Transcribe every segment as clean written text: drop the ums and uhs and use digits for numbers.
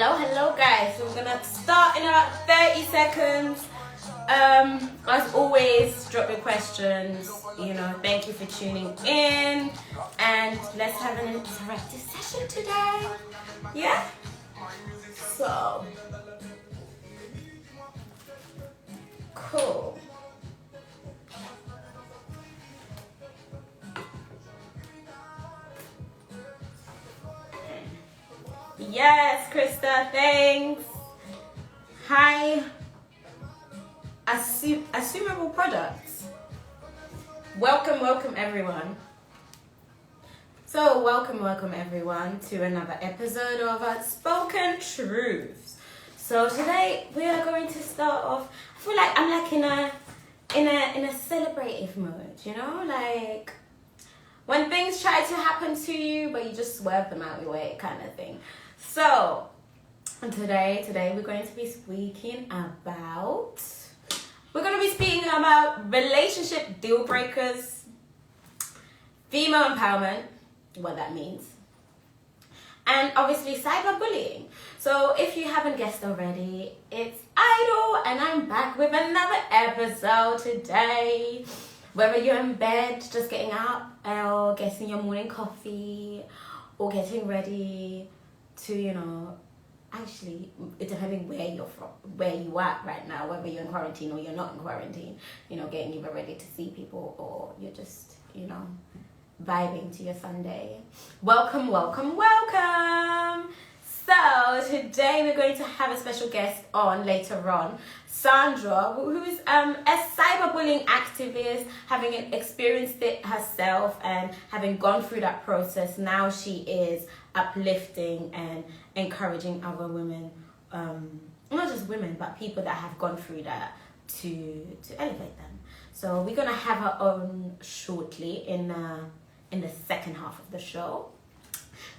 Hello guys, so we're gonna start in about 30 seconds. As always, drop your questions, thank you for tuning in, and let's have an interactive session today. Yeah? So cool. Yes, Krista, thanks. Hi, Assumable Products. Welcome everyone. So welcome everyone to another episode of Outspoken Truths. So today we are going to start off. I feel like I'm like in a celebrative mood, like when things try to happen to you, but you just swerve them out your way, kind of thing. So today we're going to be speaking about relationship deal breakers, female empowerment, what that means, and obviously cyberbullying. So if you haven't guessed already, it's Idol, and I'm back with another episode today. Whether you're in bed just getting up, or getting your morning coffee, or getting ready to, actually, depending where you're from, where you are right now, whether you're in quarantine or you're not in quarantine, getting either ready to see people or you're just, vibing to your Sunday. Welcome. So today we're going to have a special guest on later on, Sandra, who is a cyberbullying activist, having experienced it herself and having gone through that process. Now she is uplifting and encouraging other women, not just women, but people that have gone through that to elevate them. So we're gonna have her on shortly in the second half of the show.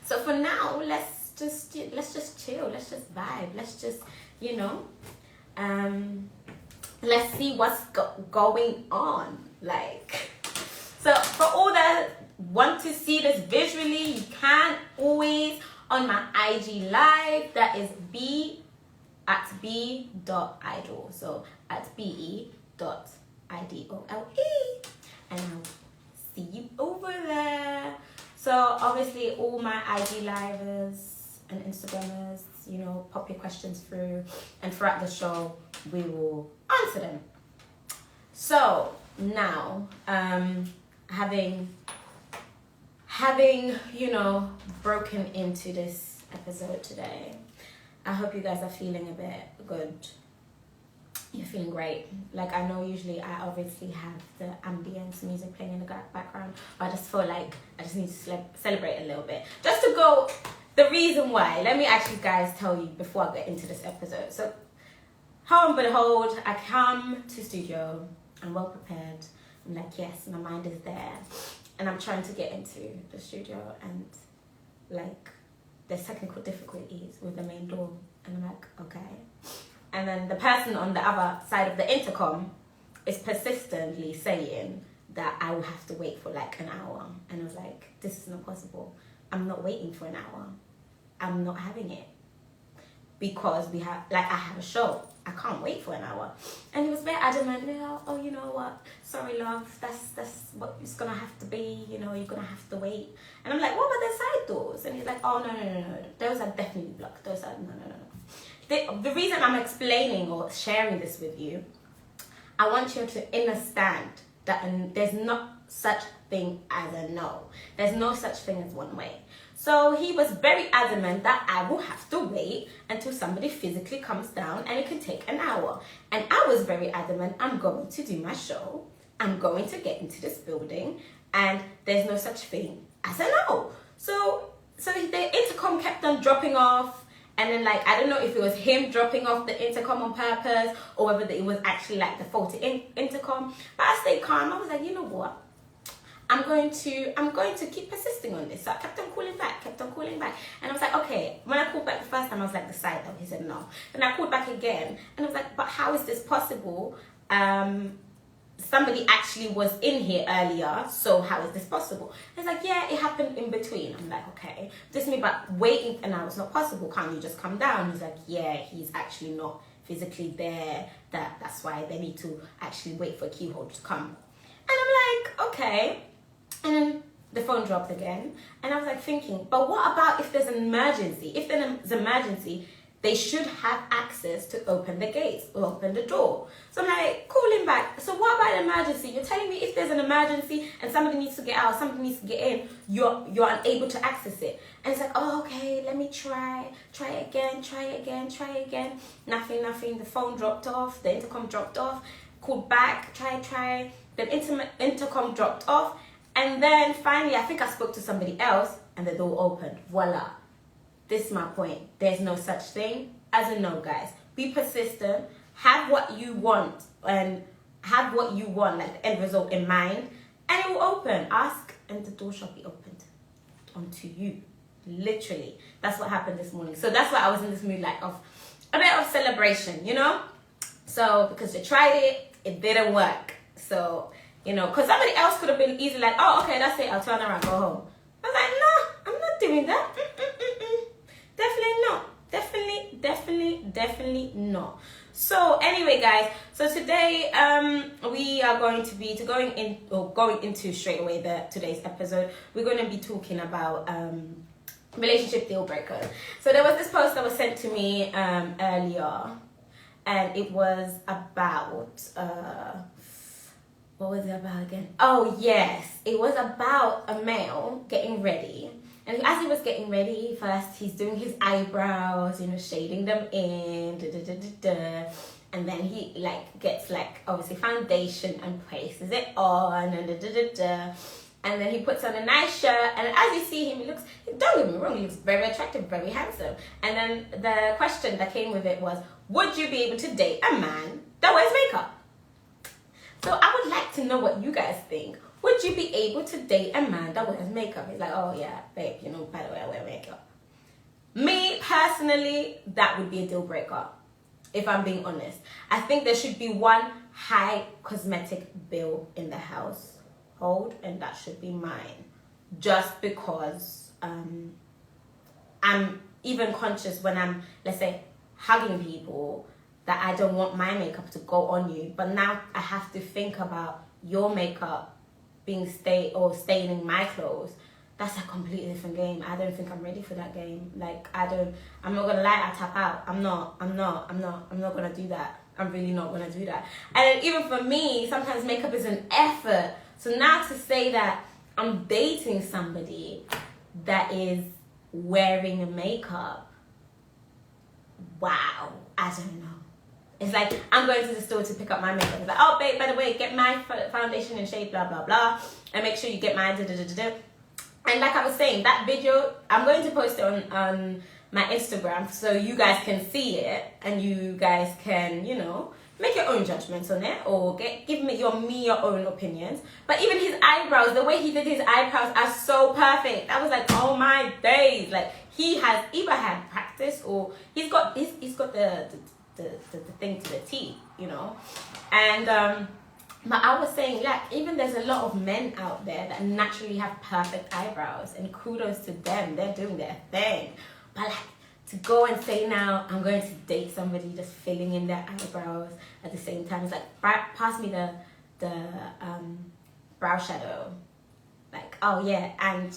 So for now, let's just chill, let's just vibe, let's just let's see what's going on. So for all that want to see this visually, you can always on my IG live, that is @b.idol, so @be.idole, and I'll see you over there. So obviously all my IG livers and Instagrammers, pop your questions through, and throughout the show we will answer them. So now, having broken into this episode today, I hope you guys are feeling a bit good. You're feeling great. Like, I know usually I obviously have the ambience music playing in the background, but I just feel like I just need to celebrate a little bit. Just to go, the reason why, let me actually guys tell you before I get into this episode. So, lo and behold, I come to studio, I'm well prepared. I'm like, yes, my mind is there. And I'm trying to get into the studio, and there's technical difficulties with the main door. And I'm like, okay. And then the person on the other side of the intercom is persistently saying that I will have to wait for an hour. And I was like, this is not possible. I'm not waiting for an hour. I'm not having it. Because I have a show. I can't wait for an hour. And he was very adamant, oh, you know what? Sorry, love, that's what it's gonna have to be, you're gonna have to wait. And I'm like, what about the side doors? And he's like, oh, no. Those are definitely blocked. Those are, no. The reason I'm explaining or sharing this with you, I want you to understand that there's not such thing as a no. There's no such thing as one way. So he was very adamant that I will have to wait until somebody physically comes down, and it can take an hour. And I was very adamant, I'm going to do my show. I'm going to get into this building, and there's no such thing as a no. So the intercom kept on dropping off. And then I don't know if it was him dropping off the intercom on purpose, or whether it was actually the faulty intercom. But I stayed calm. I was like, you know what? I'm going to keep persisting on this. So I kept on calling back. And I was like, okay. When I called back the first time, I was like, the side door. He said no. Then I called back again, and I was like, but how is this possible? somebody actually was in here earlier, so how is this possible? It's like, yeah, it happened in between. I'm like, okay, this me, but waiting an hour is not possible. Can't you just come down? He's like, yeah, he's actually not physically there. That's why they need to actually wait for a key holder to come. And I'm like, okay. And then the phone dropped again. And I was like thinking, but what about if there's an emergency? If there's an emergency, they should have access to open the gates or open the door. So I'm like, call him back. So what about an emergency? You're telling me if there's an emergency and somebody needs to get out, somebody needs to get in, you're unable to access it. And it's like, oh, okay, let me try it again. Nothing. The phone dropped off, the intercom dropped off, called back, try. Then intercom dropped off. And then finally, I think I spoke to somebody else and the door opened. Voila. This is my point. There's no such thing as a no, guys. Be persistent. Have what you want like the end result in mind, and it will open. Ask and the door shall be opened unto you. Literally. That's what happened this morning. So that's why I was in this mood, like, of a bit of celebration, you know? So, because they tried it, it didn't work. So, you know, because somebody else could have been easily like, oh, okay, that's it, I'll turn around, go home. I was like, no, I'm not doing that. Definitely not. Definitely not. So anyway, guys, so today we are going to be going into straight away today's episode. We're going to be talking about relationship deal breakers. So there was this post that was sent to me earlier, and it was about what was it about again? Oh yes, it was about a male getting ready. And as he was getting ready, first he's doing his eyebrows, you know, shading them in, and then he gets obviously foundation and places it on, and then he puts on a nice shirt, and as you see him, don't get me wrong, he looks very attractive, very handsome. And then the question that came with it was, would you be able to date a man that wears makeup? So I would like to know what you guys think. Would you be able to date a man that wears makeup? He's like, oh yeah, babe, you know, by the way, I wear makeup. Me, personally, that would be a deal breaker, if I'm being honest. I think there should be one high cosmetic bill in the household, and that should be mine. Just because I'm even conscious when I'm, let's say, hugging people, that I don't want my makeup to go on you. But now I have to think about your makeup being staining my clothes. That's a completely different game. I don't think I'm ready for that game. I'm not gonna lie, I tap out. I'm not gonna do that. I'm really not gonna do that. And even for me, sometimes makeup is an effort. So now to say that I'm dating somebody that is wearing a makeup, wow, I don't know. It's like, I'm going to the store to pick up my makeup. It's like, oh, babe, by the way, get my foundation and shade, blah, blah, blah. And make sure you get my da-da-da-da-da. And like I was saying, that video, I'm going to post it on my Instagram so you guys can see it. And you guys can, you know, make your own judgments on it. Or give me your own opinions. But even his eyebrows, the way he did his eyebrows are so perfect. I was like, oh my days. Like, he has either had practice or he's got the thing to the T, you know. And but I was saying, like, even there's a lot of men out there that naturally have perfect eyebrows, and kudos to them, they're doing their thing. But like, to go and say now I'm going to date somebody just filling in their eyebrows at the same time, it's like, pass me the brow shadow, like, oh yeah, and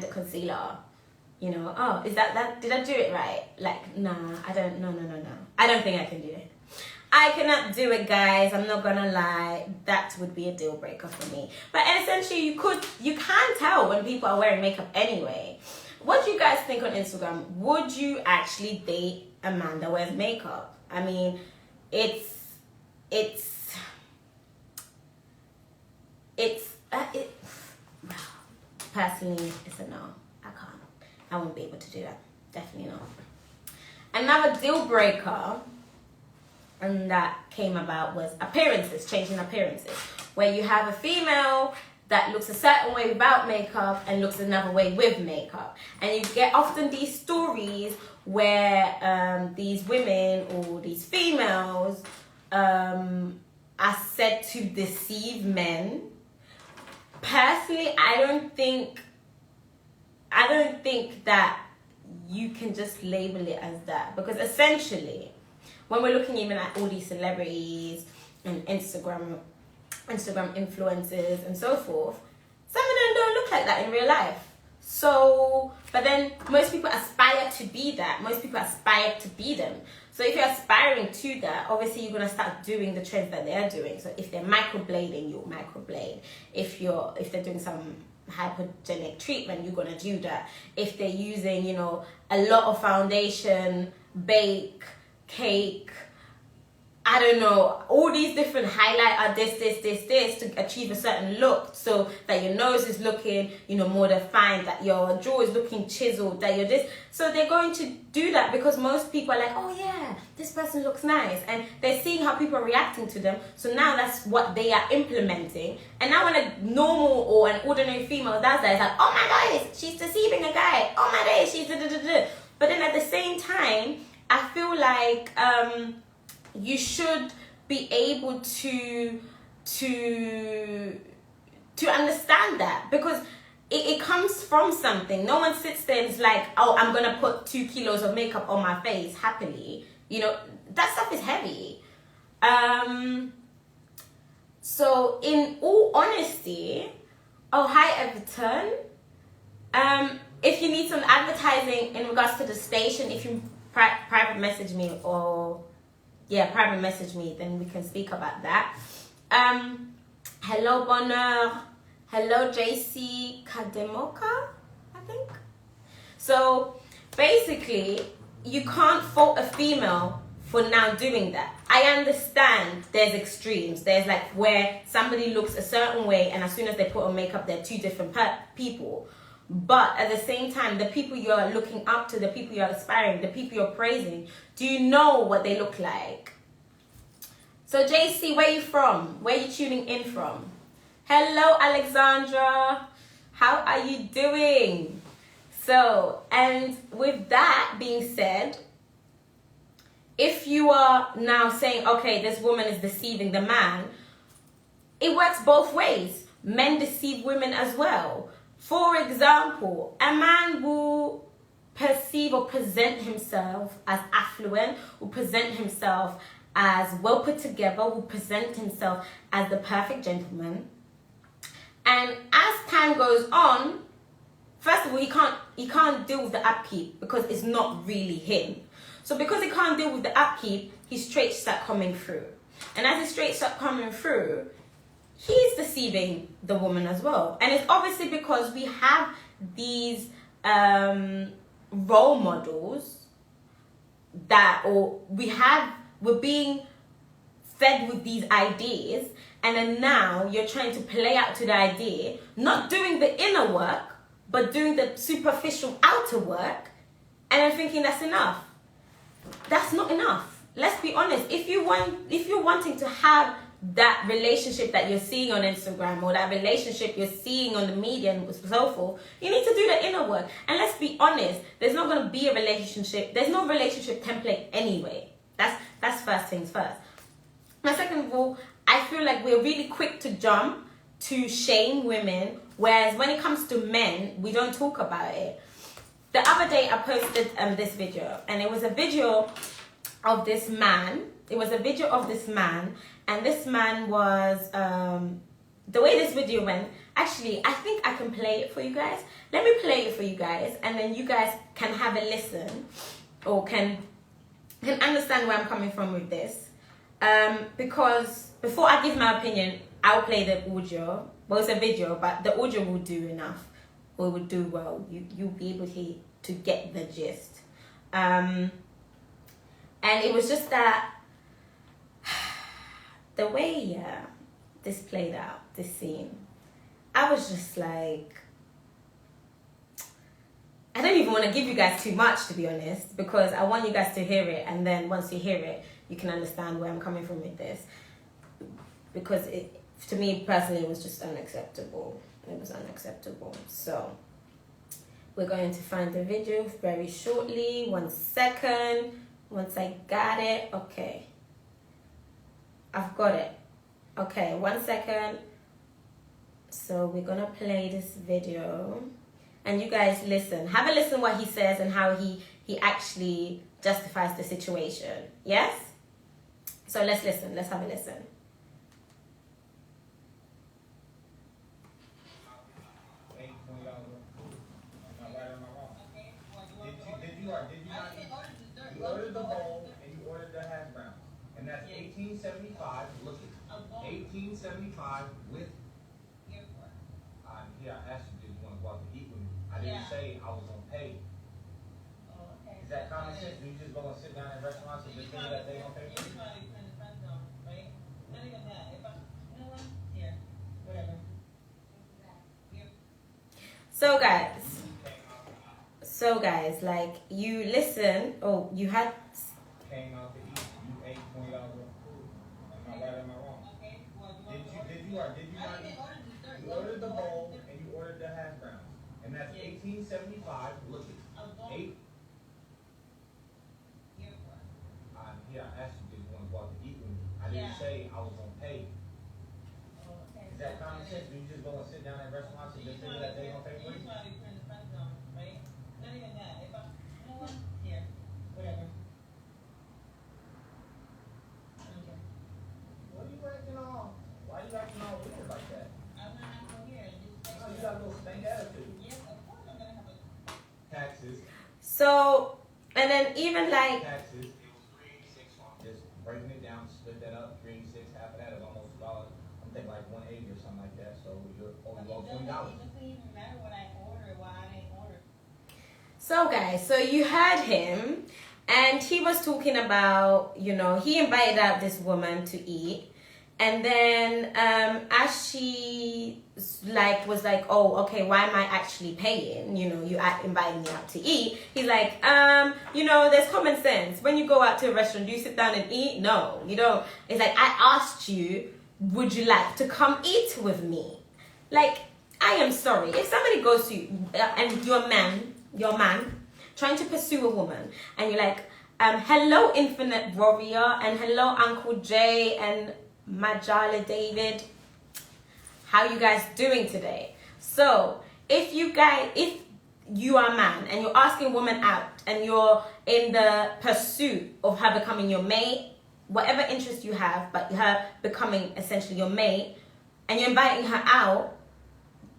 the concealer. You know, oh, is that did I do it right? Like, nah, I don't, no. I don't think I can do it. I cannot do it, guys. I'm not gonna lie. That would be a deal breaker for me. But essentially, you can tell when people are wearing makeup anyway. What do you guys think on Instagram? Would you actually date a man that wears makeup? I mean, personally, it's a no. I can't. I won't be able to do that. Definitely not. Another deal breaker and that came about was appearances, changing appearances. Where you have a female that looks a certain way without makeup and looks another way with makeup. And you get often these stories where these women or these females are said to deceive men, personally, I don't think that you can just label it as that, because essentially, when we're looking even at all these celebrities and Instagram influencers and so forth, some of them don't look like that in real life. So, but then most people aspire to be that. Most people aspire to be them. So if you're aspiring to that, obviously you're gonna start doing the trends that they're doing. So if they're microblading, you'll microblade. If they're doing some hypogenic treatment, you're gonna do that. If they're using, you know, a lot of foundation, bake, cake, I don't know, all these different highlight are this to achieve a certain look, so that your nose is looking, you know, more defined, that your jaw is looking chiseled, that you're this. So they're going to do that because most people are like, oh yeah, this person looks nice, and they're seeing how people are reacting to them. So now that's what they are implementing. And now when a normal or an ordinary female does that, it's like, oh my God, she's deceiving a guy. Oh my God, she's da-da-da-da. But then at the same time, I feel like you should be able to understand that, because it comes from something. No one sits there and is like, oh, I'm gonna put 2 kilos of makeup on my face happily. You know, that stuff is heavy. So in all honesty, oh, hi 𝗥𝗲𝗹𝗁𝗏. If you need some advertising in regards to the station, if you private message me, or private message me, then we can speak about that. Hello bonheur, hello 𝗥𝗲𝗁𝗏𝗄𝗺, I think. So basically, you can't fault a female for now doing that. I understand there's extremes. There's like where somebody looks a certain way and as soon as they put on makeup, they're two different people. But at the same time, the people you're looking up to, the people you're aspiring, the people you're praising, do you know what they look like? So JC, where are you from? Where are you tuning in from? Hello, Alexandra. How are you doing? So, and with that being said, if you are now saying, okay, this woman is deceiving the man, it works both ways. Men deceive women as well. For example, a man will perceive or present himself as affluent, will present himself as well put together, will present himself as the perfect gentleman. And as time goes on, first of all, he can't deal with the upkeep because it's not really him. So because he can't deal with the upkeep, his traits start coming through. And as his traits start coming through, he's deceiving the woman as well. And it's obviously because we have these role models we're being fed with these ideas, and then now you're trying to play out to the idea, not doing the inner work, but doing the superficial outer work, and I'm thinking that's enough. That's not enough. Let's be honest. If you're wanting to have that relationship that you're seeing on Instagram, or that relationship you're seeing on the media and so forth, you need to do the inner work. And let's be honest, there's not going to be a relationship. There's no relationship template anyway. That's first things first. Now, second of all, I feel like we're really quick to jump to shame women, whereas when it comes to men, we don't talk about it. The other day I posted this video, and it was a video of this man. It was a video of this man, and this man was, the way this video went, actually, I think I can play it for you guys. Let me play it for you guys, and then you guys can have a listen, or can understand where I'm coming from with this. Because before I give my opinion, I'll play the audio. Well, it's a video, but the audio will do enough, or will do well. You'll be able to get the gist. And it was just that, the way this played out, this scene, I was just like, I don't even want to give you guys too much, to be honest, because I want you guys to hear it, and then once you hear it, you can understand where I'm coming from with this. Because to me personally, it was just unacceptable. It was unacceptable. So we're going to find the video very shortly. 1 second. Once I got it, okay. I've got it. Okay, 1 second. So we're gonna play this video, and you guys listen. Have a listen what he says and how he actually justifies the situation. Yes? So let's listen. Let's have a listen. You ordered the bowl and you ordered the hash browns, and that's $18.75. Look at $18.75 with. Yeah, I asked you, did you want to go out to eat with me? I didn't say I was gonna pay. Is that common sense? Do you just go and sit down at restaurants and just say that they gonna pay for you? So guys, like, you listen. Oh, you had came out to eat. You ate $20 worth of food. Am I right or am I wrong? Did you not? You ordered the bowl and you ordered the hash browns, and that's $18.75. Look at $8. Yeah, I asked you, did you want to go out to eat with me? I didn't say I was gonna pay. Is that common sense? Do you just go and sit down at restaurants and just say that they gonna pay for you? Why you acting all weird like that? No, you got a little stank attitude. Taxes. So, and then even like Taxes. Just breaking it down, split that up, 386, half of that is almost $1. I'm thinking like 180 or something like that. So you're over $20. So guys, so you heard him, and he was talking about, you know, he invited out this woman to eat, and then as she was like, oh, okay, why am I actually paying? You know, you inviting me out to eat. He's like, you know, there's common sense. When you go out to a restaurant, do you sit down and eat? No, you don't. It's like, I asked you, would you like to come eat with me? Like, I am sorry. If somebody goes to you, and you're a man, trying to pursue a woman, and you're like, hello, Infinite Warrior, and hello, Uncle Jay, and Majala David, how you guys doing today? So if you are a man and you're asking a woman out and you're in the pursuit of her becoming your mate, whatever interest you have, but her becoming essentially your mate, and you're inviting her out,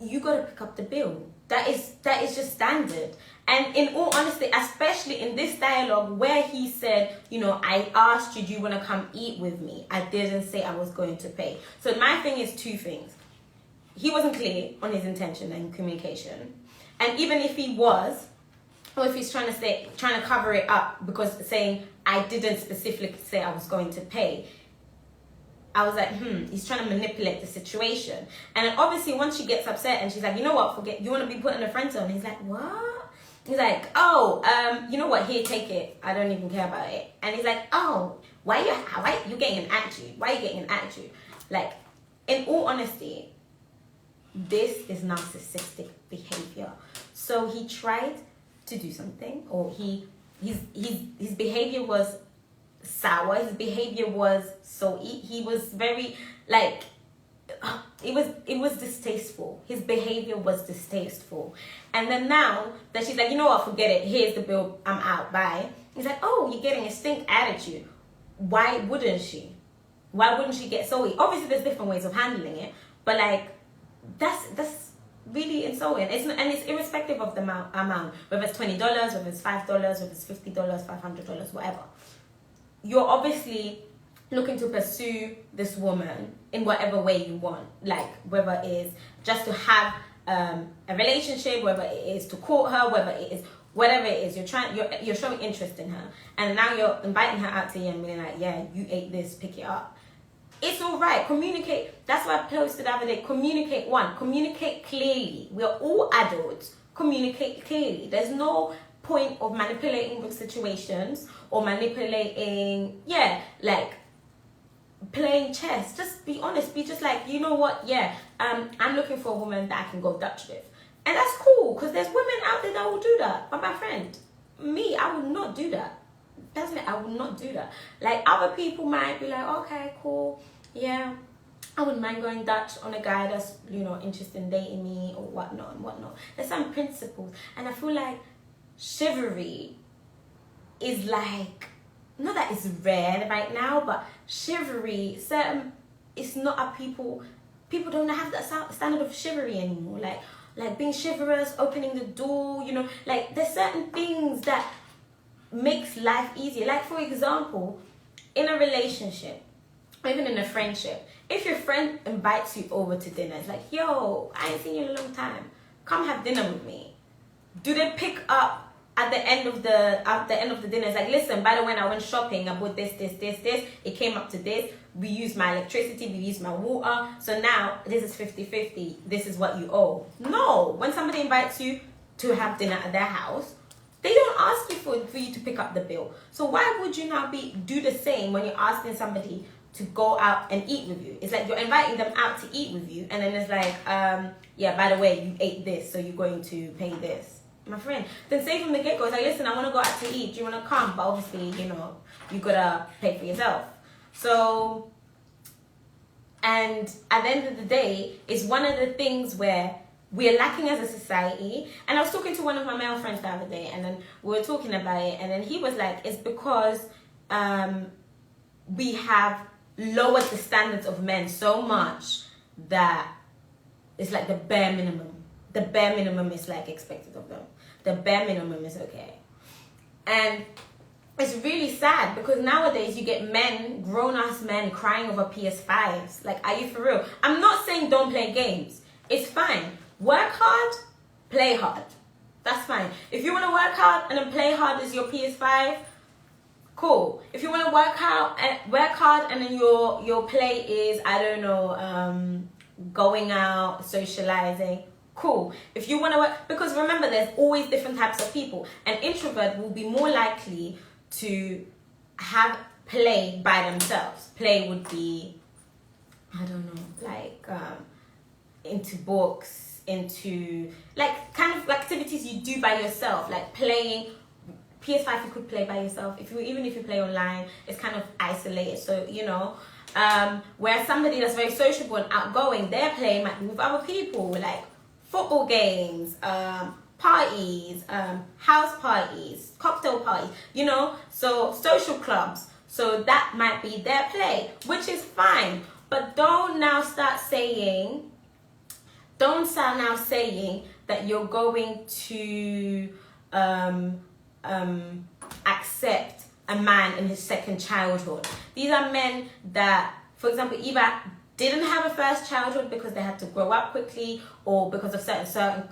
you gotta pick up the bill. That is just standard. And in all honesty, especially in this dialogue where he said, you know, I asked you, do you want to come eat with me? I didn't say I was going to pay. So my thing is two things. He wasn't clear on his intention and communication. And even if he was, or if he's trying to cover it up because saying, I didn't specifically say I was going to pay, I was like, he's trying to manipulate the situation. And then obviously once she gets upset and she's like, you know what, forget, you want to be put in a friend zone. He's like, what? He's like, oh, you know what, here, take it. I don't even care about it. And he's like, oh, why you getting an attitude? Why are you getting an attitude? Like, in all honesty, this is narcissistic behavior. So he tried to do something, or his behavior was sour. His behavior was he was very, like, it was distasteful. His behavior was distasteful. And then now that she's like, you know what, forget it, here's the bill, I'm out, bye. He's like, oh, you're getting a stink attitude. Why wouldn't she? Why wouldn't she get salty? Obviously there's different ways of handling it, but like, that's really insulting. It's irrespective of the amount, whether it's $20, whether it's $5, whether it's $50, $500, whatever. You're obviously looking to pursue this woman in whatever way you want, like whether it is just to have a relationship, whether it is to court her, whether it is whatever it is, you're showing interest in her, and now you're inviting her out to you and being like, yeah, you ate this, pick it up. It's all right. Communicate. That's why I posted the other day. Communicate. Communicate clearly. We're all adults. Communicate clearly. There's no point of manipulating the situations or manipulating, like playing chess. Just be honest. Be just like, you know what? Yeah, I'm looking for a woman that I can go Dutch with. And that's cool, because there's women out there that will do that. But my friend, me, I would not do that. Personally, I would not do that. Like, other people might be like, okay, cool, yeah, I wouldn't mind going Dutch on a guy that's, you know, interested in dating me or whatnot and whatnot. There's some principles. And I feel like chivalry is like, not that it's rare right now, but chivalry, it's not a people don't have that standard of chivalry anymore. Like being chivalrous, opening the door, you know, like there's certain things that makes life easier. Like, for example, in a relationship, or even in a friendship, if your friend invites you over to dinner, it's like, yo, I ain't seen you in a long time, come have dinner with me. Do they pick up at the end of the dinner? It's like, listen, by the way, when I went shopping, I bought this, it came up to this, we used my electricity, we used my water, so now this is 50-50, this is what you owe. No, when somebody invites you to have dinner at their house, they don't ask you for you to pick up the bill. So why would you not do the same when you're asking somebody to go out and eat with you? It's like you're inviting them out to eat with you, and then it's like, yeah, by the way, you ate this, so you're going to pay this. My friend, then say from the get-go, it's like, listen, I want to go out to eat, do you want to come? But obviously, you know, you gotta pay for yourself. So, and at the end of the day, it's one of the things where we're lacking as a society. And I was talking to one of my male friends the other day, and then we were talking about it, and then he was like, it's because we have lowered the standards of men so much that it's like the bare minimum. The bare minimum is like expected of them. The bare minimum is okay. And it's really sad because nowadays you get men, grown-ass men, crying over PS5s. Like, are you for real? I'm not saying don't play games. It's fine. Work hard, play hard. That's fine. If you want to work hard and then play hard is your PS5, cool. If you want to work hard and then your play is, I don't know, going out, socializing, cool. If you want to work, because remember, there's always different types of people. An introvert will be more likely to have play by themselves. Play would be, I don't know, like into books, into like kind of activities you do by yourself, like playing. PS5 you could play by yourself. Even if you play online, it's kind of isolated. So, you know, where somebody that's very sociable and outgoing, their play might be with other people, like football games, parties, house parties, cocktail parties, you know, so social clubs. So that might be their play, which is fine. But don't now start saying that you're going to accept a man in his second childhood. These are men that, for example, either didn't have a first childhood because they had to grow up quickly, or because of certain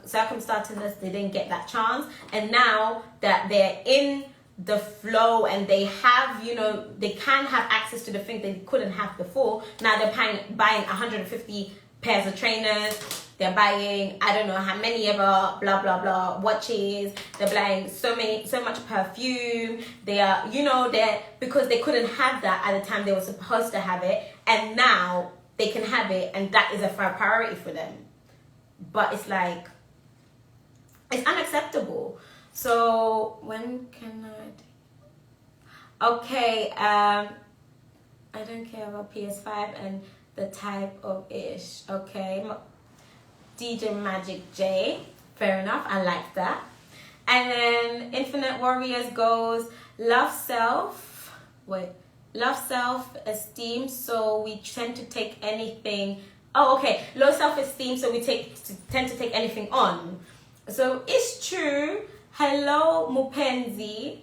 circumstances they didn't get that chance, and now that they're in the flow and they have, you know, they can have access to the things they couldn't have before. Now they're buying 150 pairs of trainers, they're buying, I don't know how many ever, blah, blah, blah, watches. They're buying so much perfume. They are, you know, because they couldn't have that at the time they were supposed to have it. And now they can have it, and that is a priority for them. But it's like, it's unacceptable. So, when can I... Okay, I don't care about PS5 and the type of ish. Okay, DJ Magic J, fair enough, I like that. And then Infinite Warriors goes, love self-esteem, so we tend to take anything. Oh, okay, low self-esteem, so we tend to take anything on. So it's true. Hello, Mupenzi.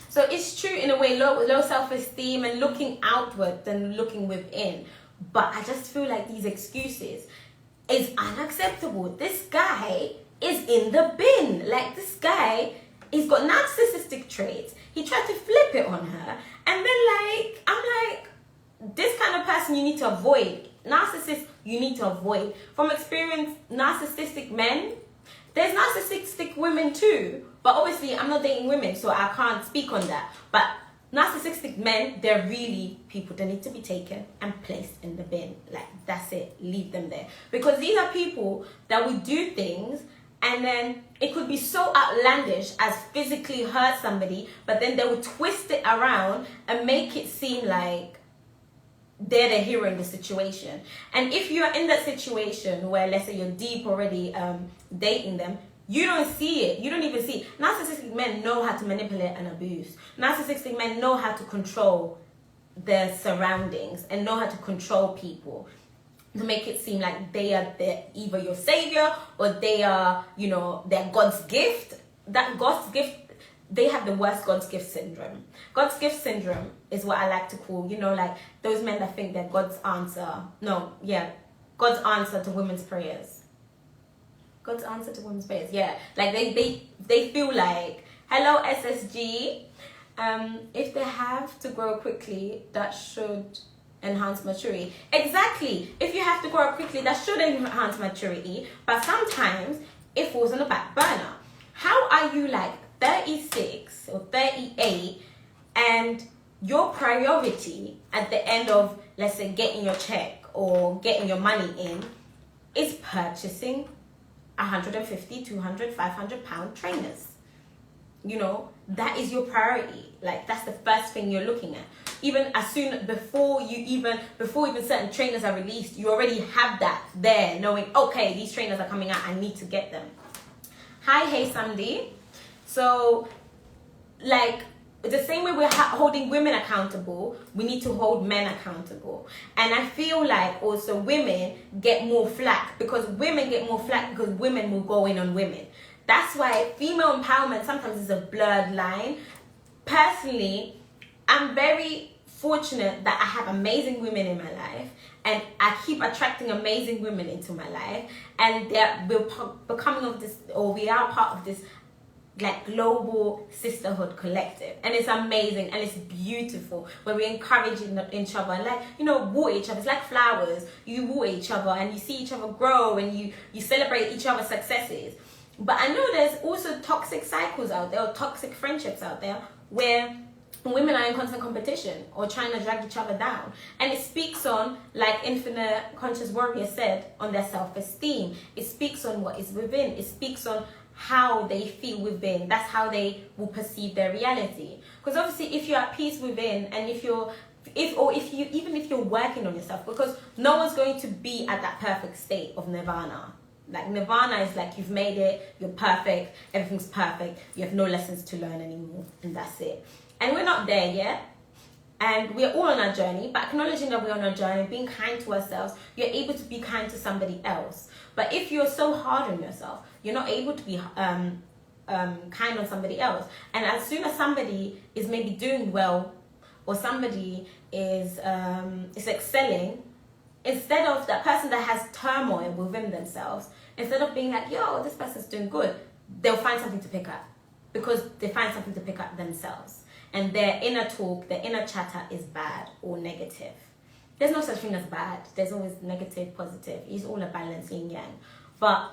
So it's true in a way, low self-esteem and looking outward than looking within. But I just feel like these excuses is unacceptable. This guy is in the bin. Like, this guy, he's got narcissistic traits. He tried to flip it on her. And then, like, I'm like, this kind of person you need to avoid. Narcissist, you need to avoid. From experience, narcissistic men, there's narcissistic women too. But obviously, I'm not dating women, so I can't speak on that. But narcissistic men, they're really people that need to be taken and placed in the bin. Like, that's it. Leave them there. Because these are people that will do things, and then it could be so outlandish as physically hurt somebody, but then they will twist it around and make it seem like they're the hero in the situation. And if you're in that situation where, let's say, you're deep already dating them, you don't see it. You don't even see it. Narcissistic men know how to manipulate and abuse. Narcissistic men know how to control their surroundings and know how to control people to make it seem like they are either your savior or they are, you know, they're God's gift. That God's gift, they have the worst God's gift syndrome. God's gift syndrome is what I like to call, you know, like those men that think that God's answer to women's prayers. God's answer to women's prayers, yeah. Like they feel like, hello SSG, if they have to grow quickly, that should enhance maturity. Exactly. If you have to grow up quickly, that should enhance maturity, but sometimes it falls on the back burner. How are you like 36 or 38 and your priority at the end of, let's say, getting your check or getting your money in is purchasing 150, 200, 500 pound trainers? You know, that is your priority. Like, that's the first thing you're looking at. Even as soon, before even certain trainers are released, you already have that there, knowing, okay, these trainers are coming out, I need to get them. Hi, hey, Sandy. So, like, the same way we're holding women accountable, we need to hold men accountable. And I feel like also women get more flack because women will go in on women. That's why female empowerment sometimes is a blurred line. Personally, I'm very fortunate that I have amazing women in my life, and I keep attracting amazing women into my life, and we're becoming of this, or we are part of this, like, global sisterhood collective, and it's amazing and it's beautiful where we encourage each other, like, you know, water each other. It's like flowers. You water each other and you see each other grow, and you celebrate each other's successes. But I know there's also toxic cycles out there, or toxic friendships out there, where women are in constant competition or trying to drag each other down. And it speaks on, like Infinite Conscious Warrior said, on their self-esteem. It speaks on what is within. It speaks on how they feel within. That's how they will perceive their reality. Because obviously, if you're at peace within, and if you're working on yourself, because no one's going to be at that perfect state of nirvana. Like, nirvana is like, you've made it, you're perfect, everything's perfect, you have no lessons to learn anymore, and that's it. And we're not there yet, and we're all on our journey, but acknowledging that we're on our journey, being kind to ourselves, you're able to be kind to somebody else. But if you're so hard on yourself, you're not able to be kind on somebody else. And as soon as somebody is maybe doing well, or somebody is excelling, instead of that person that has turmoil within themselves, instead of being like, yo, this person's doing good, they'll find something to pick up, because they find something to pick up themselves. And their inner talk, their inner chatter is bad or negative. There's no such thing as bad. There's always negative, positive. It's all a balance, yin yang. But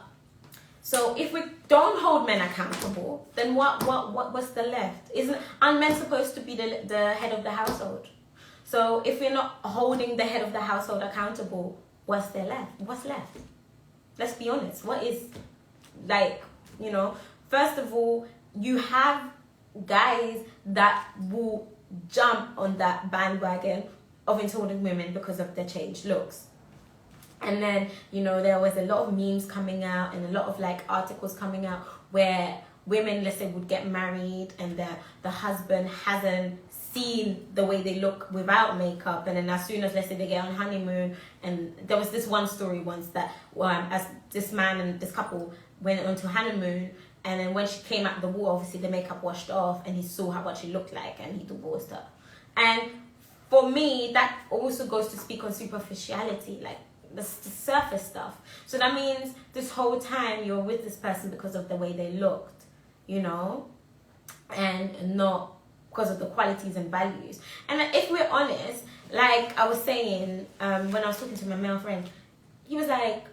so if we don't hold men accountable, then what's the left? Aren't men supposed to be the head of the household? So if we're not holding the head of the household accountable, what's there left? What's left? Let's be honest. What is, like, you know, first of all, you have guys that will jump on that bandwagon of holding women because of their changed looks. And then, you know, there was a lot of memes coming out and a lot of, like, articles coming out where women, let's say, would get married and the husband hasn't seen the way they look without makeup, and then as soon as, let's say, they get on honeymoon, and there was this one story once that as this man and this couple went on to honeymoon, and then when she came out of the water, obviously the makeup washed off, and he saw what she looked like, and he divorced her. And for me, that also goes to speak on superficiality, like the surface stuff. So that means this whole time you're with this person because of the way they looked, you know, and not because of the qualities and values. And if we're honest, like I was saying, when I was talking to my male friend, he was like,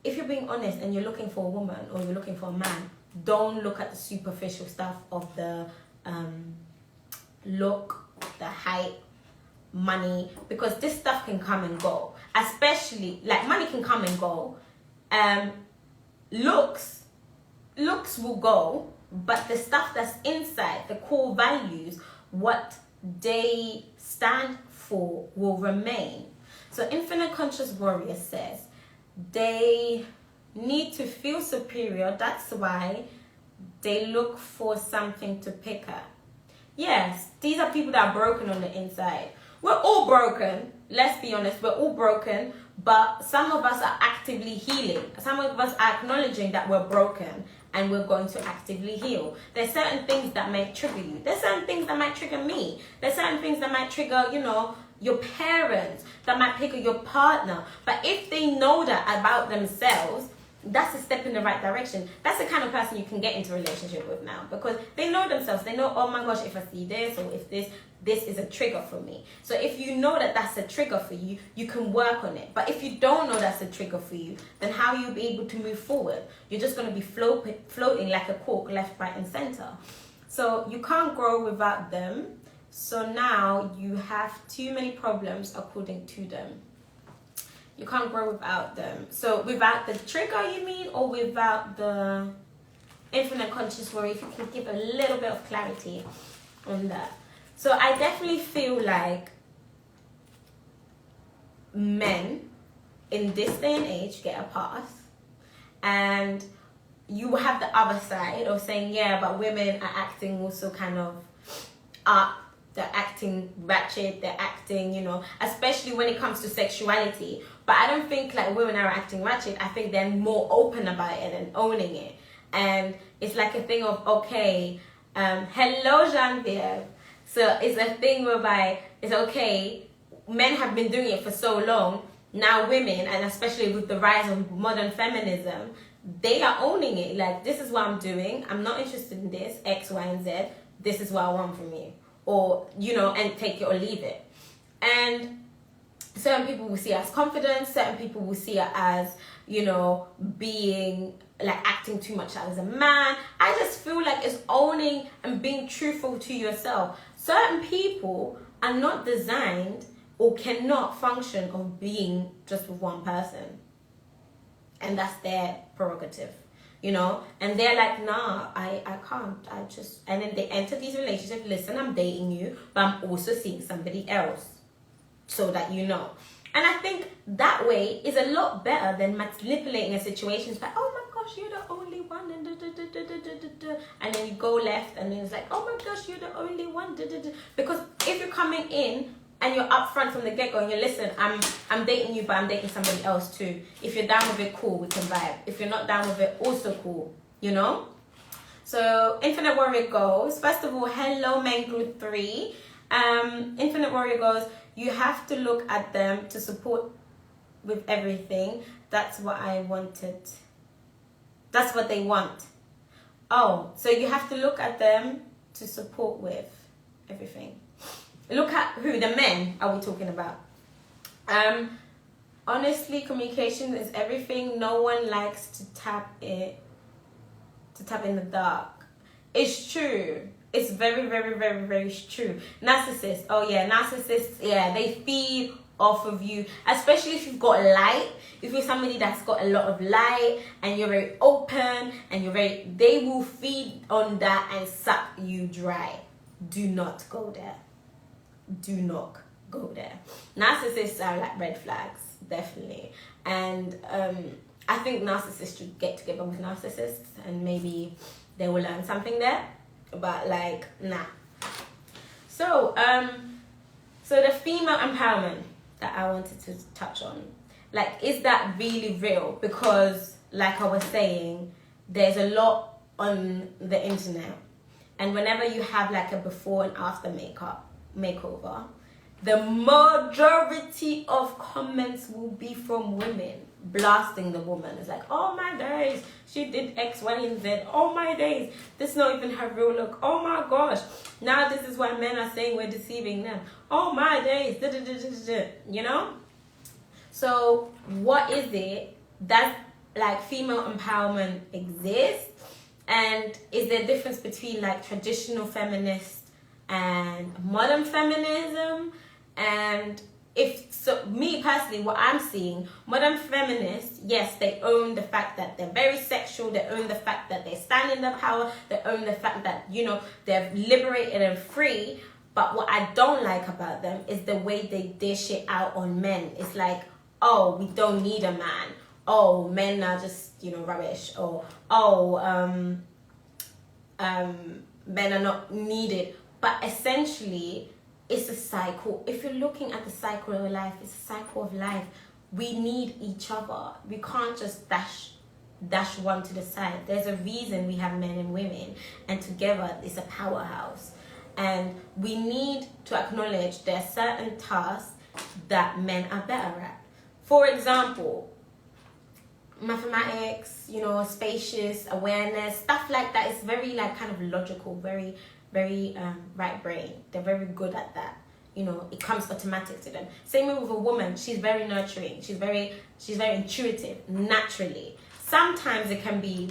if you're being honest and you're looking for a woman or you're looking for a man, don't look at the superficial stuff of the look, the height, money, because this stuff can come and go. Especially, like, money can come and go. Looks will go, but the stuff that's inside, the core values, what they stand for will remain. So Infinite Conscious Warrior says they need to feel superior. That's why they look for something to pick at. Yes, these are people that are broken on the inside. We're all broken. Let's be honest, we're all broken. But some of us are actively healing. Some of us are acknowledging that we're broken and we're going to actively heal. There's certain things that might trigger you. There's certain things that might trigger me. There's certain things that might trigger, you know, your parents, that might trigger your partner. But if they know that about themselves, that's a step in the right direction. That's the kind of person you can get into a relationship with now, because they know themselves. They know, oh my gosh, if I see this or if this is a trigger for me. So if you know that that's a trigger for you, you can work on it. But if you don't know that's a trigger for you, then how are you be able to move forward? You're just going to be floating like a cork, left, right, and center. So you can't grow without them. So now you have too many problems according to them. You can't grow without them. So without the trigger, you mean, or without the Infinite Conscious Warrior? If you can give a little bit of clarity on that. So I definitely feel like men in this day and age get a pass, and you have the other side of saying, yeah, but women are acting also kind of up. They're acting ratchet, they're acting, you know, especially when it comes to sexuality. But I don't think like women are acting ratchet. I think they're more open about it and owning it. And it's like a thing of, okay, hello, Genevieve. So it's a thing whereby it's okay, men have been doing it for so long. Now women, and especially with the rise of modern feminism, they are owning it. Like, this is what I'm doing. I'm not interested in this, X, Y, and Z. This is what I want from you. Or, you know, and take it or leave it. And certain people will see it as confidence. Certain people will see it as, you know, being, like, acting too much as a man. I just feel like it's owning and being truthful to yourself. Certain people are not designed or cannot function of being just with one person. And that's their prerogative. You know, and they're like, nah, I can't, and then they enter these relationships. Listen, I'm dating you, but I'm also seeing somebody else, so that you know. And I think that way is a lot better than manipulating a situation. It's like, oh my gosh, you're the only one, and then you go left, and then it's like, oh my gosh, you're the only one, because if you're coming in and you're upfront from the get-go and you listen, I'm dating you, but I'm dating somebody else too. If you're down with it, cool, we can vibe. If you're not down with it, also cool, you know? So Infinite Warrior goes, first of all, hello, Men Group 3. Infinite Warrior goes, you have to look at them to support with everything. That's what I wanted. That's what they want. Oh, so you have to look at them to support with everything. Look at who the men are we talking about. Honestly, communication is everything. No one likes to tap in the dark. It's true. It's very, very, very, very true. Narcissists. Oh yeah, narcissists. Yeah, they feed off of you, especially if you've got light. If you're somebody that's got a lot of light and you're very open and they will feed on that and suck you dry. Do not go there. Do not go there. Narcissists are like red flags, definitely. And I think narcissists should get together with narcissists and maybe they will learn something there. But like, nah. So the female empowerment that I wanted to touch on, like, is that really real? Because like I was saying, there's a lot on the internet, and whenever you have like a before and after makeover, the majority of comments will be from women blasting the woman. It's like, oh my days, she did X, Y, and Z. Oh my days, this is not even her real look. Oh my gosh, now this is why men are saying we're deceiving them. Oh my days, you know? So what is it that like female empowerment exists? And is there a difference between like traditional feminists and modern feminism? And if so, me personally, what I'm seeing, modern feminists, yes, they own the fact that they're very sexual. They own the fact that they stand in their power. They own the fact that, you know, they're liberated and free. But what I don't like about them is the way they dish it out on men. It's like, oh, we don't need a man. Oh, men are just, rubbish. Or, oh, men are not needed. But essentially, it's a cycle. If you're looking at the cycle of life, it's a cycle of life. We need each other. We can't just dash one to the side. There's a reason we have men and women, and together it's a powerhouse. And we need to acknowledge there are certain tasks that men are better at. For example, mathematics, spacious awareness, stuff like that is very kind of logical, very, very right brain. They're very good at that. It comes automatic to them. Same way with a woman, she's very nurturing. She's very intuitive, naturally. Sometimes it can be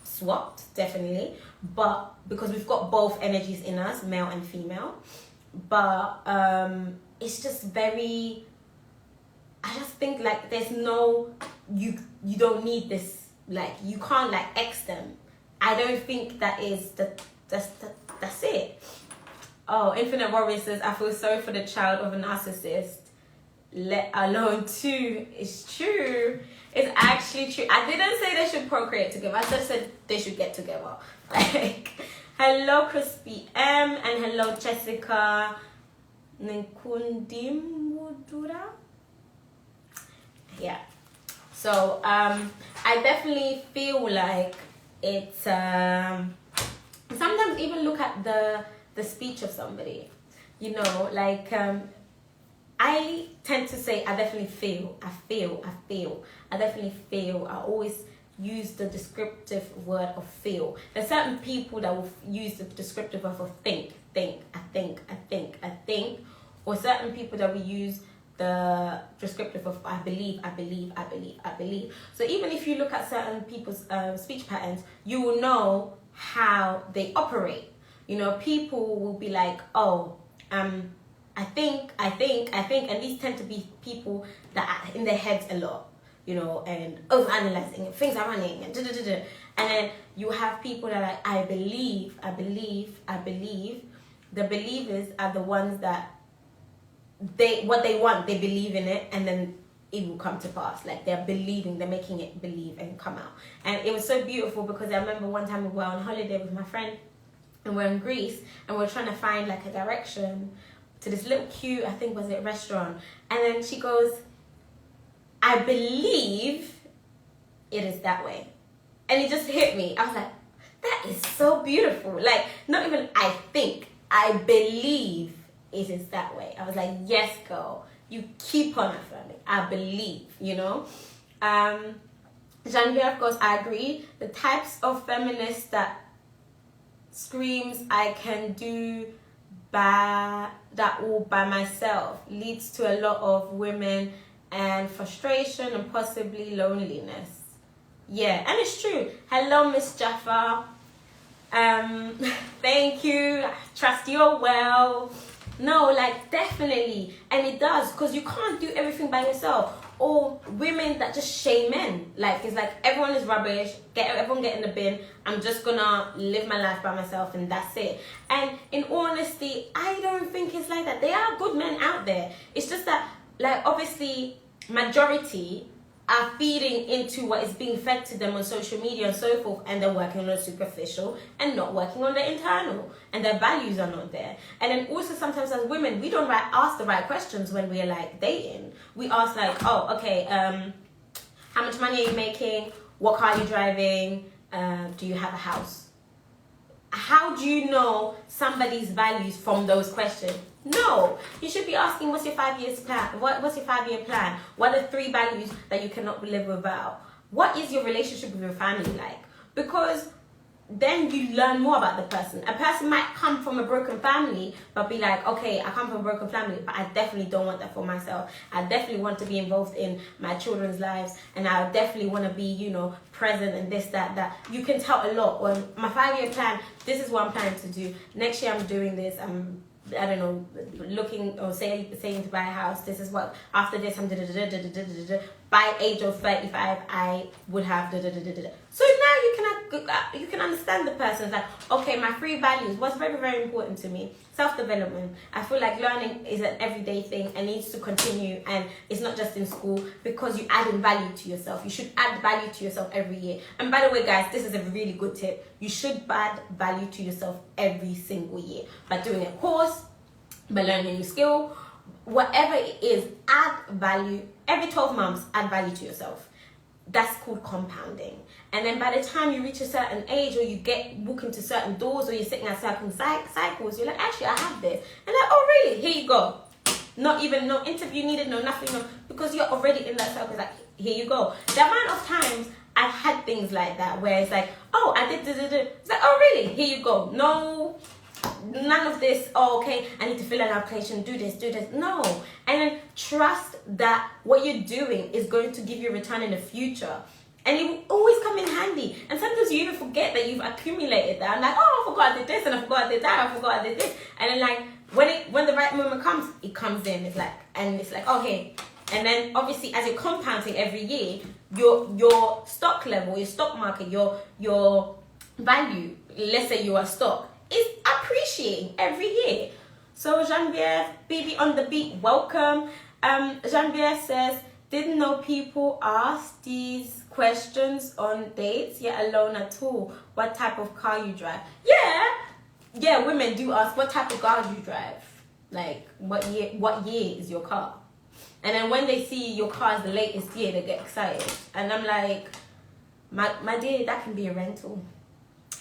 swapped, definitely, but because we've got both energies in us, male and female, but it's just very, I just think there's no, you don't need this, you can't X them. I don't think that is that's it. Oh, Infinite Warrior says, I feel sorry for the child of a narcissist, let alone two. It's true. It's actually true. I didn't say they should procreate together. I just said they should get together. Hello, Crispy M, and hello, Jessica Nkundimudura. Yeah. So, I definitely feel like it's, sometimes even look at the speech of somebody, I tend to say, I definitely feel, I definitely feel. I always use the descriptive word of feel. There's certain people that will use the descriptive word of think, I think, or certain people that will use the descriptive of I believe. So even if you look at certain people's speech patterns, you will know how they operate. People will be like, oh, I think, and these tend to be people that are in their heads a lot, and overanalyzing, and things are running, and and then you have people that are like, I believe. The believers are the ones that what they want, they believe in it, and then it will come to pass. They're believing, they're making it believe and come out. And it was so beautiful because I remember one time we were on holiday with my friend, and we're in Greece, and we're trying to find a direction to this little cute, I think was it restaurant, and then she goes, I believe it is that way. And it just hit me. I was like, that is so beautiful. Not even I think, I believe it is that way. I was like, yes, girl, you keep on affirming. I believe, Genevieve, of course, I agree. The types of feminists that screams, I can do that all by myself, leads to a lot of women and frustration and possibly loneliness. Yeah, and it's true. Hello, Miss Jaffa. Thank you. Trust you're well. No, definitely. And it does, because you can't do everything by yourself. Or women that just shame men. It's everyone is rubbish. Everyone get in the bin. I'm just gonna live my life by myself and that's it. And in all honesty, I don't think it's like that. There are good men out there. It's just that, obviously, majority are feeding into what is being fed to them on social media and so forth, and they're working on the superficial and not working on the internal, and their values are not there. And then also sometimes as women, we don't ask the right questions when we're dating. We ask oh, okay, how much money are you making? What car are you driving? Do you have a house? How do you know somebody's values from those questions? No, you should be asking, what's your 5 years plan? What's your 5 year plan? What are the 3 values that you cannot live without? What is your relationship with your family like? Because then you learn more about the person. A person might come from a broken family, but be like, okay, I come from a broken family, but I definitely don't want that for myself. I definitely want to be involved in my children's lives, and I definitely want to be, present and this, that. You can tell a lot. Well, my 5 year plan, this is what I'm planning to do. Next year I'm doing this. I don't know, looking or saying to buy a house. This is what, after this I'm by age of 35 I would have So now you can you can understand the person. It's like, okay, my 3 values, what's very, very important to me? Self-development. I feel like learning is an everyday thing and needs to continue, and it's not just in school, because you add in value to yourself. You should add value to yourself every year. And by the way, guys, this is a really good tip. You should add value to yourself every single year by doing a course, by learning a new skill, whatever it is. Add value every 12 months. Add value to yourself. That's called compounding. And then by the time you reach a certain age, or you walk into certain doors, or you're sitting at certain cycles, you're like, actually, I have this. And like, oh, really? Here you go. Not even no interview needed, no nothing, no, because you're already in that circle. It's like, here you go. The amount of times I've had things like that where it's like, oh, I did. It's like, oh, really? Here you go. No, none of this. Oh, okay, I need to fill an application, do this. No. And then trust that what you're doing is going to give you a return in the future. And it will always come in handy. And sometimes you even forget that you've accumulated that. I'm like, oh, I forgot I did this, and I forgot I did that, I forgot I did this. And then like, when the right moment comes, it comes in. It's like, okay. And then obviously, as you're compounding every year, your stock level, your stock market, your value, let's say you are stock, is appreciating every year. So 𝗙𝗲𝗺𝗶𝗽 on the beat, welcome. 𝗙𝗲𝗺𝗺 says, didn't know people ask these questions on dates, yet alone at all. What type of car you drive? Yeah, women do ask what type of car you drive. Like, what year is your car? And then when they see your car is the latest year, they get excited. And I'm like, my dear, that can be a rental.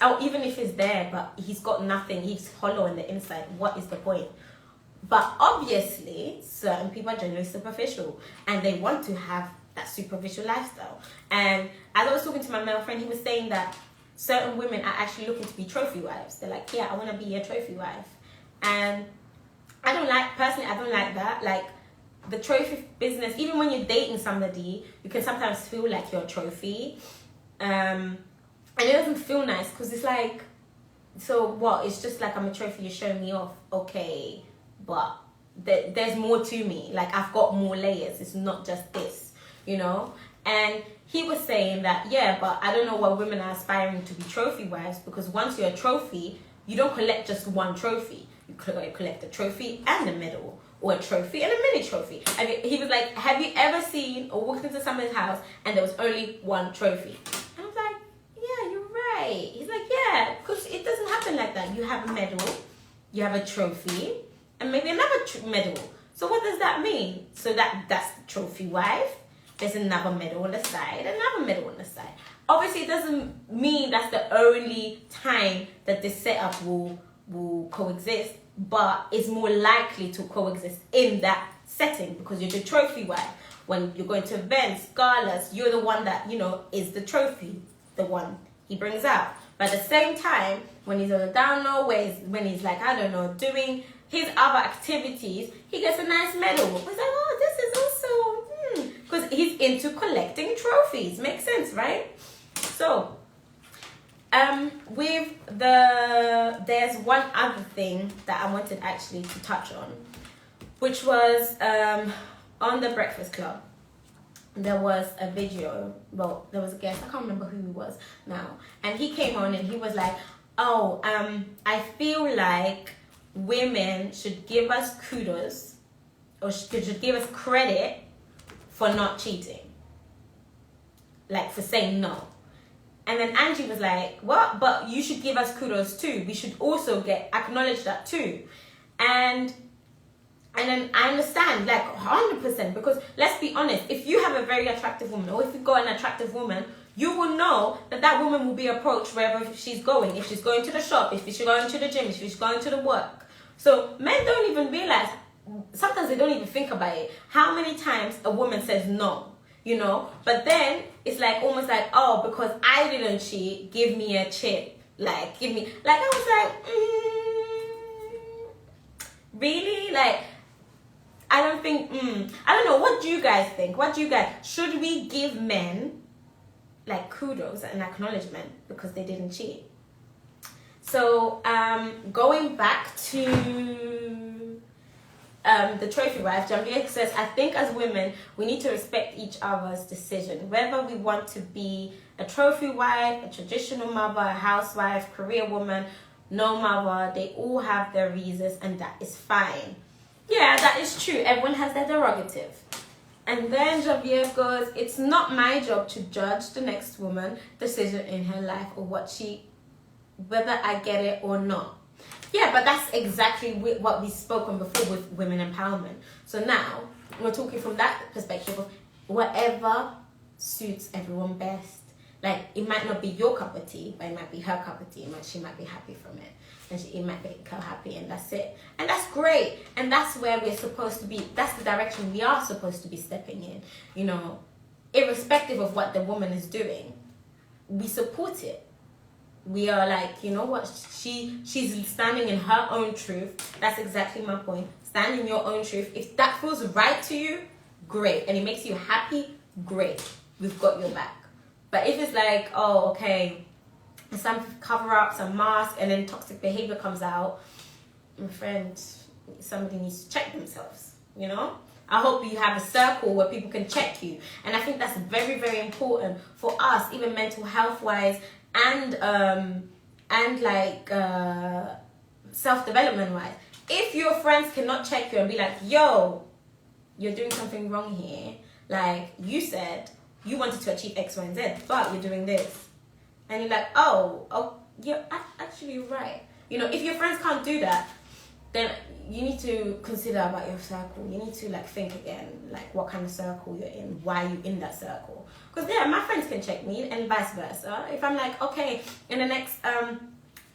Oh, even if it's there, but he's got nothing, he's hollow on the inside, what is the point? But obviously, certain people are generally superficial, and they want to have that superficial lifestyle. And as I was talking to my male friend, he was saying that certain women are actually looking to be trophy wives. They're like, yeah, I want to be your trophy wife. And I don't like that. Like, the trophy business, even when you're dating somebody, you can sometimes feel like you're a trophy. And it doesn't feel nice, because it's like, so what? It's just like, I'm a trophy, you're showing me off. Okay, but there's more to me. Like, I've got more layers. It's not just this, you know? And he was saying that, yeah, but I don't know why women are aspiring to be trophy wives, because once you're a trophy, you don't collect just one trophy. You collect a trophy and a medal, or a trophy and a mini trophy. He was like, have you ever seen or walked into someone's house and there was only one trophy? And I was like, yeah, you're right. He's like, yeah, because it doesn't happen like that. You have a medal, you have a trophy, and maybe another medal. So what does that mean? So that's the trophy wife. There's another medal on the side, another medal on the side. Obviously, it doesn't mean that's the only time that this setup will coexist, but it's more likely to coexist in that setting, because you're the trophy wife. When you're going to events, galas, you're the one that, is the trophy, the one he brings out. But at the same time, when he's on the down low, when he's like, I don't know, doing his other activities, he gets a nice medal. He's like, oh, this is also, because he's into collecting trophies. Makes sense, right? So, there's one other thing that I wanted actually to touch on, which was on the Breakfast Club. There was a video, well, there was a guest, I can't remember who he was now, and he came on and he was like, oh, I feel like women should give us kudos, or should give us credit for not cheating, like for saying no. And then Angie was like, what? But you should give us kudos too. We should also acknowledge that too. And then I understand, like 100%, because let's be honest, if you have a very attractive woman, or if you've got an attractive woman, you will know that woman will be approached wherever she's going. If she's going to the shop, if she's going to the gym, if she's going to the work. So men don't even realize, sometimes they don't even think about it, how many times a woman says no. But then it's like almost like, oh, because I didn't cheat, give me a chip. Like, give me, like, I was like, really? Like, I don't think, I don't know. What do you guys think? Should we give men like kudos and acknowledgement because they didn't cheat? So, going back to the trophy wife, 𝗙𝗲𝗺 says, I think as women, we need to respect each other's decision. Whether we want to be a trophy wife, a traditional mother, a housewife, career woman, no mother, they all have their reasons, and that is fine. Yeah, that is true. Everyone has their derogative. And then 𝗙𝗲𝗺 goes, it's not my job to judge the next woman's decision in her life or whether I get it or not. Yeah, but that's exactly what we've spoken before with women empowerment. So now, we're talking from that perspective of whatever suits everyone best. Like, it might not be your cup of tea, but it might be her cup of tea. She might be happy from it. And it might make her happy, and that's it. And that's great. And that's where we're supposed to be. That's the direction we are supposed to be stepping in. You know, irrespective of what the woman is doing, we support it. We are like, you know what, she's standing in her own truth. That's exactly my point. Stand in your own truth. If that feels right to you, great. And it makes you happy, great. We've got your back. But if it's like, oh, okay, some cover-up, some mask, and then toxic behavior comes out, my friend, somebody needs to check themselves, you know? I hope you have a circle where people can check you. And I think that's very, very important for us, even mental health-wise, and self-development wise. If your friends cannot check you and be like, yo, you're doing something wrong here, like you said you wanted to achieve X, Y, and Z, but you're doing this, and you're like, oh, you're actually right. You know, if your friends can't do that, then you need to consider about your circle. You need to like think again, like what kind of circle you're in, why you're in that circle. Because yeah, my friends can check me, and vice versa. If I'm like, okay, in the next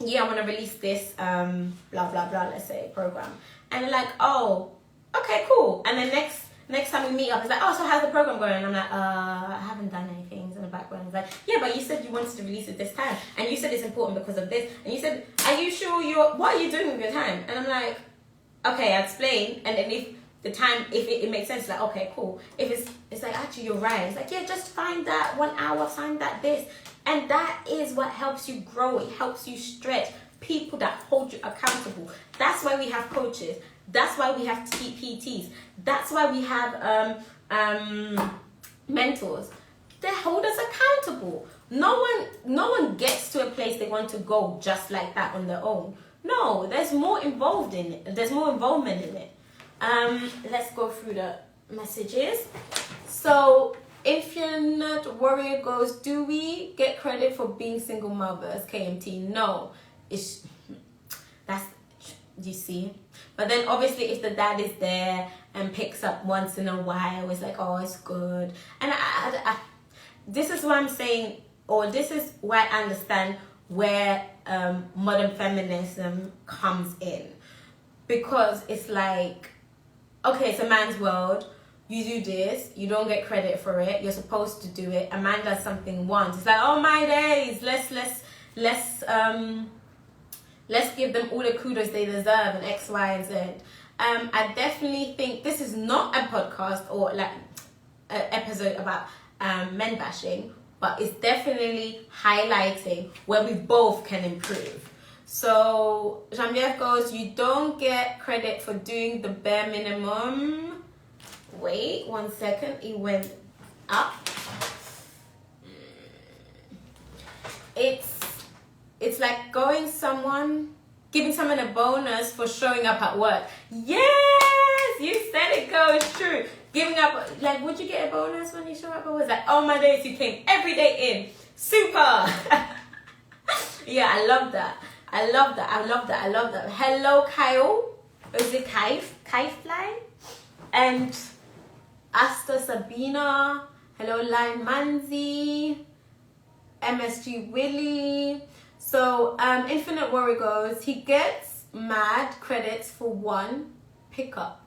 year I want to release this blah blah blah, let's say, program, and they're like, oh, okay, cool. And then next time we meet up, it's like, oh, so how's the program going? And I'm like, I haven't done anything. It's in the background. It's like, yeah, but you said you wanted to release it this time, and you said it's important because of this, and you said, are you sure what are you doing with your time? And I'm like, okay, I explain, and then if the time, if it makes sense, like, okay, cool. If it's like, actually, you're right. It's like, yeah, just find that 1 hour, find that this. And that is what helps you grow. It helps you stretch. People that hold you accountable. That's why we have coaches. That's why we have PTs. That's why we have mentors. They hold us accountable. No one gets to a place they want to go just like that on their own. No, there's more involved in it. There's more involvement in it. Let's go through the messages. So, Infinite Warrior goes, do we get credit for being single mothers, KMT? No. You see? But then obviously if the dad is there and picks up once in a while, it's like, oh, it's good. And this is what I'm saying, or this is why I understand where modern feminism comes in. Because it's like, okay, it's a man's world. You do this, you don't get credit for it. You're supposed to do it. A man does something once. It's like, oh my days, let's give them all the kudos they deserve and X, Y, and Z. I definitely think this is not a podcast or like an episode about men bashing, but it's definitely highlighting where we both can improve. So 𝗙𝗲𝗺 goes, you don't get credit for doing the bare minimum. Wait 1 second, it went up. It's like giving someone a bonus for showing up at work. Yes, you said it, girl, it's true. Giving up, like, would you get a bonus when you show up at work? Like, oh my days, you came every day in. Super. Yeah, I love that. Hello, Kyle. Is it 𝗙𝗲𝗺? And Asta Sabina. Hello, Line Manzi. MSG Willie. So, Infinite Warrior goes, he gets mad credits for one pickup.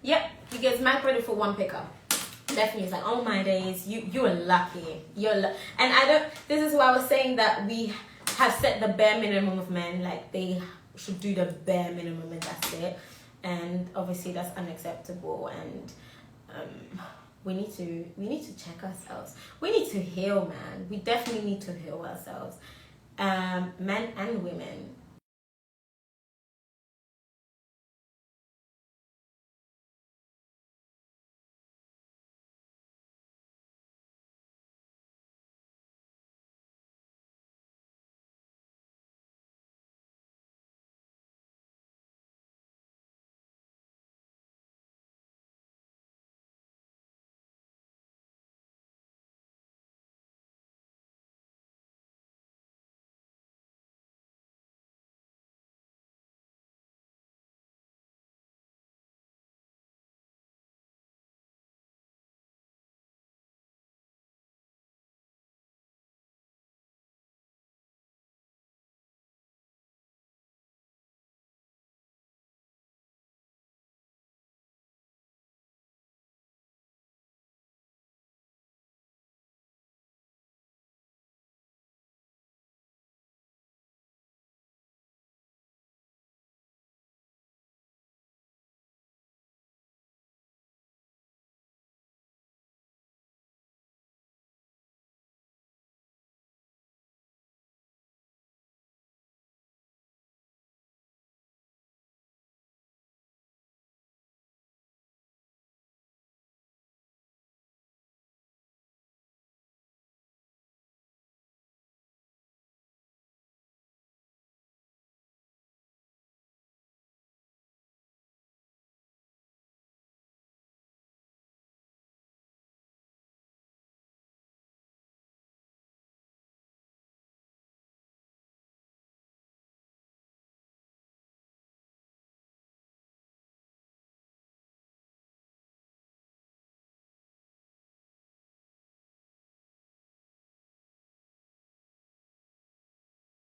Yep, he gets mad credit for one pickup. Definitely, it's like, oh my days, you're lucky. And this is why I was saying that we have set the bare minimum of men, like they should do the bare minimum and that's it. And obviously that's unacceptable, and we need to check ourselves. We need to heal, man. We definitely need to heal ourselves. Men and women.